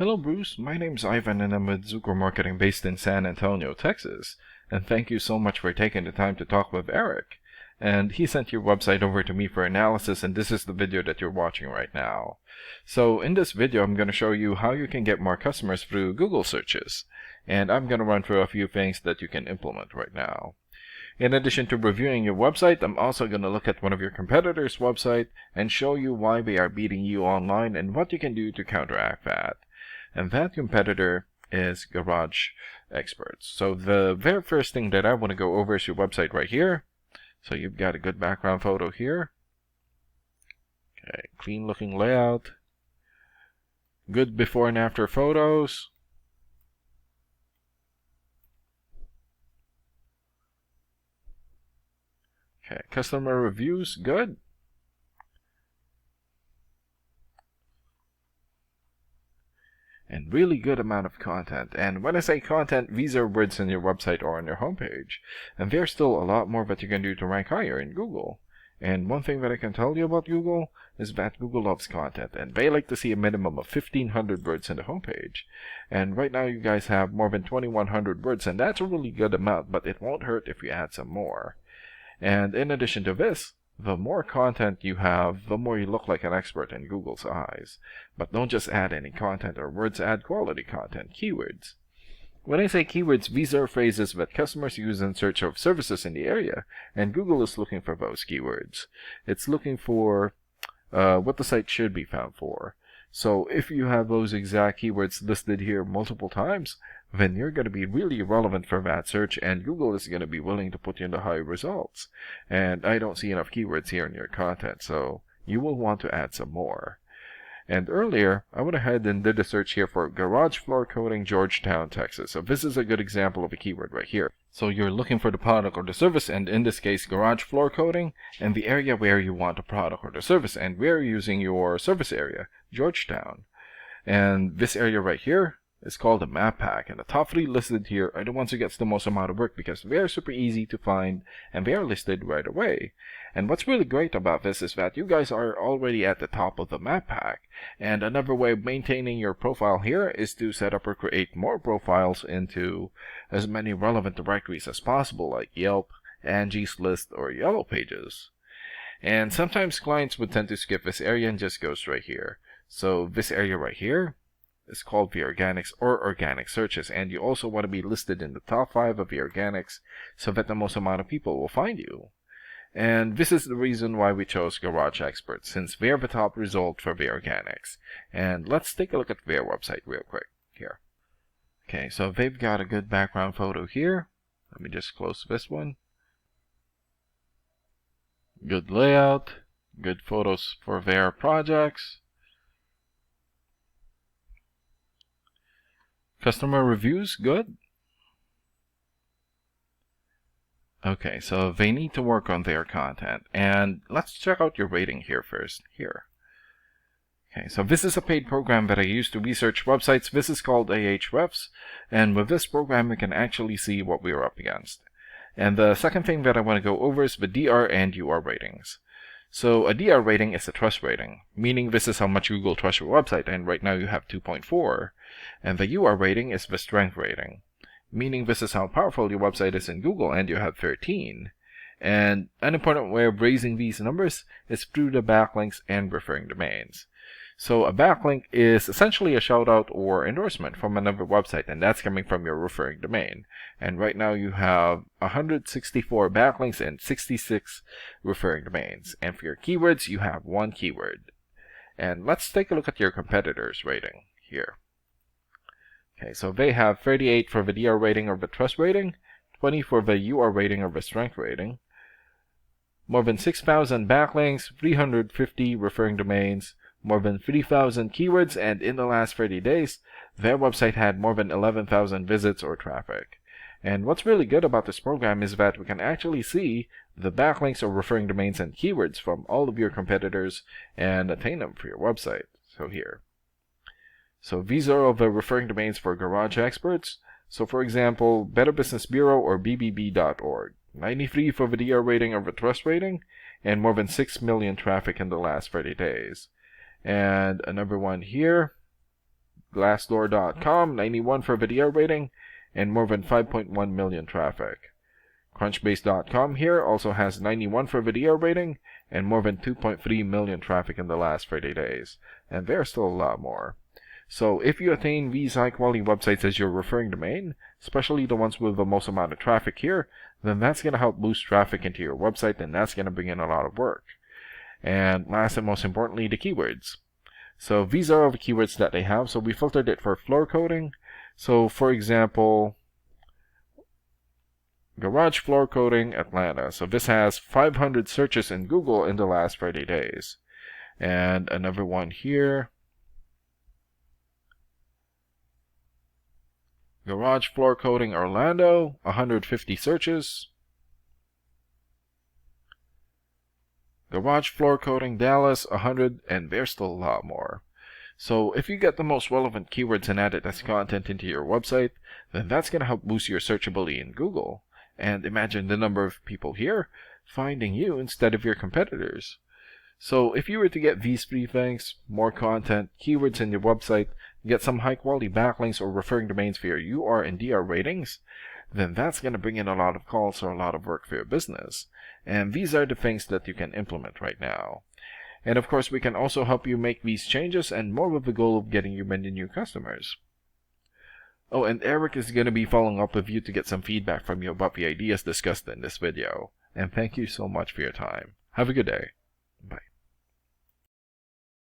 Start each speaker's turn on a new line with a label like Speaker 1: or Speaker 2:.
Speaker 1: Hello Bruce, my name's Ivan and I'm with Zuko Marketing based in San Antonio, Texas. And thank you so much for taking the time to talk with Eric. And he sent your website over to me for analysis, and this is the video that you're watching right now. So in this video, I'm going to show you how you can get more customers through Google searches. And I'm going to run through a few things that you can implement right now. In addition to reviewing your website, I'm also going to look at one of your competitors' website and show you why they are beating you online and what you can do to counteract that. And that competitor is Garage Experts. So the very first thing that I want to go over is your website right here. So you've got a good background photo here. Okay, clean looking layout. Good before and after photos. Okay, customer reviews, good. And really good amount of content. And when I say content, these are words on your website or on your homepage. And there's still a lot more that you can do to rank higher in Google. And one thing that I can tell you about Google is that Google loves content, and they like to see a minimum of 1,500 words in the homepage. And right now you guys have more than 2,100 words, and that's a really good amount, but it won't hurt if you add some more. And in addition to this, the more content you have, the more you look like an expert in Google's eyes. But don't just add any content or words, add quality content, keywords. When I say keywords, these are phrases that customers use in search of services in the area, and Google is looking for those keywords. It's looking for what the site should be found for. So if you have those exact keywords listed here multiple times, then you're going to be really relevant for that search, and Google is going to be willing to put you in the high results. And I don't see enough keywords here in your content, so you will want to add some more. And earlier, I went ahead and did a search here for garage floor coating, Georgetown, Texas. So this is a good example of a keyword right here. So you're looking for the product or the service, and in this case, garage floor coating, and the area where you want the product or the service, and we're using your service area, Georgetown. And this area right here is called a map pack, and the top 3 listed here are the ones who gets the most amount of work because they are super easy to find and they are listed right away. And what's really great about this is that you guys are already at the top of the map pack, and another way of maintaining your profile here is to set up or create more profiles into as many relevant directories as possible, like Yelp, Angie's List, or Yellow Pages. And sometimes clients would tend to skip this area and just go straight here. So this area right here is called the organics or organic searches, and you also want to be listed in the top 5 of the organics so that the most amount of people will find you. And this is the reason why we chose Garage Experts, since they're the top result for the organics. And let's take a look at their website real quick here. Okay, so they've got a good background photo here. Let me just close this one. Good layout, good photos for their projects. Customer reviews, good. Okay, so they need to work on their content. And let's check out your rating here first. Here. Okay, so this is a paid program that I use to research websites. This is called Ahrefs. And with this program, we can actually see what we are up against. And the second thing that I want to go over is the DR and UR ratings. So a DR rating is a trust rating, meaning this is how much Google trusts your website, and right now you have 2.4. And the UR rating is the strength rating, meaning this is how powerful your website is in Google, and you have 13. And an important way of raising these numbers is through the backlinks and referring domains. So a backlink is essentially a shout out or endorsement from another website, and that's coming from your referring domain. And right now you have 164 backlinks and 66 referring domains. And for your keywords, you have 1 keyword. And let's take a look at your competitors' rating here. Okay, so they have 38 for the DR rating or the trust rating, 20 for the UR rating or the strength rating, more than 6,000 backlinks, 350 referring domains, more than 3,000 keywords, and in the last 30 days, their website had more than 11,000 visits or traffic. And what's really good about this program is that we can actually see the backlinks or referring domains and keywords from all of your competitors and attain them for your website. So here. So these are all the referring domains for Garage Experts. So for example, Better Business Bureau or BBB.org. 93 for the DR rating or the trust rating, and more than 6 million traffic in the last 30 days. And another one here, Glassdoor.com, 91 for video rating, and more than 5.1 million traffic. Crunchbase.com here also has 91 for video rating, and more than 2.3 million traffic in the last 30 days. And there's still a lot more. So if you attain these high quality websites as your referring domain, especially the ones with the most amount of traffic here, then that's going to help boost traffic into your website, and that's going to bring in a lot of work. And last and most importantly, the keywords. So these are all the keywords that they have. So we filtered it for floor coating. So for example, garage floor coating Atlanta. So this has 500 searches in Google in the last 30 days. And another one here. Garage floor coating Orlando, 150 searches. Garage floor coating Dallas, 100, and there's still a lot more. So if you get the most relevant keywords and add it as content into your website, then that's going to help boost your searchability in Google. And imagine the number of people here finding you instead of your competitors. So if you were to get these three things, more content, keywords in your website, get some high quality backlinks or referring domains for your UR and DR ratings, then that's going to bring in a lot of calls or a lot of work for your business. And these are the things that you can implement right now. And of course, we can also help you make these changes and more with the goal of getting you many new customers. Oh, and Eric is going to be following up with you to get some feedback from you about the ideas discussed in this video. And thank you so much for your time. Have a good day.